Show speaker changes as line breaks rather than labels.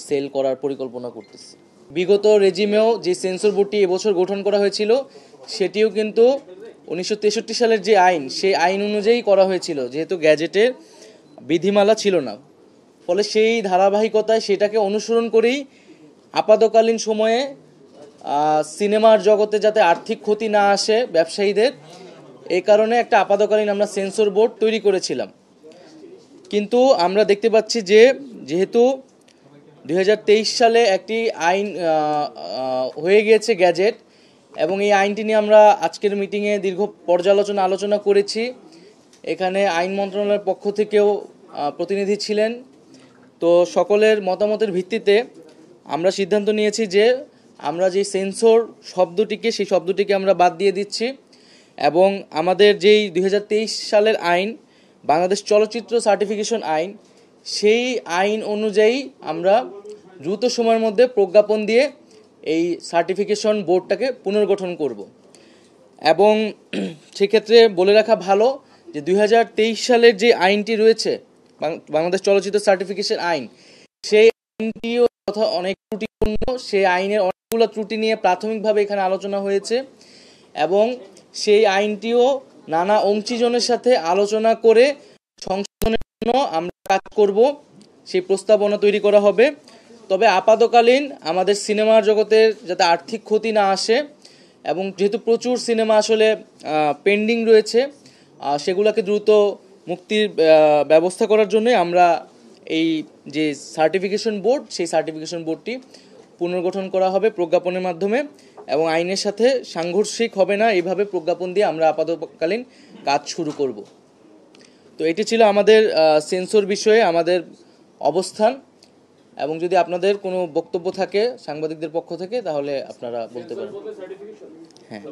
Sell করার পরিকল্পনা করতেছি। বিগত রেজিমেও যে সেন্সর বোর্ডটি এবছর গঠন করা হয়েছিল সেটিও কিন্তু 1963 সালের যে আইন সেই আইন অনুযায়ী করা হয়েছিল, যেহেতু গ্যাজেটের বিধিমালা ছিল না। ফলে সেই ধারাবাহিকতায় সেটাকে অনুসরণ করেই আপাতকালীন সময়ে সিনেমার জগতে যাতে আর্থিক ক্ষতি না আসে ব্যবসায়ীদের, এই কারণে একটা আপাতকালীন আমরা সেন্সর বোর্ড তৈরি করেছিলাম। কিন্তু আমরা দেখতে পাচ্ছি যে যেহেতু 2023 সালে একটি আইন হয়ে গিয়েছে গ্যাজেট, এবং এই আইনটি নিয়ে আমরা আজকের মিটিংয়ে দীর্ঘ পর্যালোচনা আলোচনা করেছি। এখানে আইন মন্ত্রণালয়ের পক্ষ থেকেও প্রতিনিধি ছিলেন। তো সকলের মতামতের ভিত্তিতে আমরা সিদ্ধান্ত নিয়েছি যে আমরা যে সেন্সর শব্দটিকে সেই শব্দটিকে আমরা বাদ দিয়ে দিচ্ছি, এবং আমাদের যেই 2023 সালের আইন বাংলাদেশ চলচ্চিত্র সার্টিফিকেশন আইন, সেই আইন অনুযায়ী আমরা দ্রুত সময়ের মধ্যে প্রজ্ঞাপন দিয়ে এই সার্টিফিকেশন বোর্ডটাকে পুনর্গঠন করব। এবং সেক্ষেত্রে বলে রাখা ভালো যে 2023 সালের যে আইনটি রয়েছে বাংলাদেশ চলচ্চিত্র সার্টিফিকেশন আইন, সেই আইনটিও অনেক ত্রুটিপূর্ণ। সেই আইনের অনেকগুলো ত্রুটি নিয়ে প্রাথমিকভাবে এখানে আলোচনা হয়েছে, এবং সেই আইনটিও নানা অংশীজনের সাথে আলোচনা করে সংশোধনের জন্য আমরা কাজ করব। সেই প্রস্তাবনা তৈরি করা হবে। তবে আপাতকালীন আমাদের সিনেমার জগতের যাতে আর্থিক ক্ষতি না আসে, এবং যেহেতু প্রচুর সিনেমা আসলে পেন্ডিং রয়েছে, সেগুলোকে দ্রুত মুক্তির ব্যবস্থা করার জন্যই আমরা এই যে সার্টিফিকেশন বোর্ড, সেই সার্টিফিকেশন বোর্ডটি পুনর্গঠন করা হবে প্রজ্ঞাপনের মাধ্যমে, এবং আইনের সাথে সাংঘর্ষিক হবে না, এইভাবে প্রজ্ঞাপন দিয়ে আমরা আপাতকালীন কাজ শুরু করব। তো এটি ছিল আমাদের সেন্সর বিষয়ে আমাদের অবস্থান। এবং যদি আপনাদের কোনো বক্তব্য থাকে সাংবাদিকদের পক্ষ থেকে, তাহলে আপনারা বলতে পারেন। হ্যাঁ।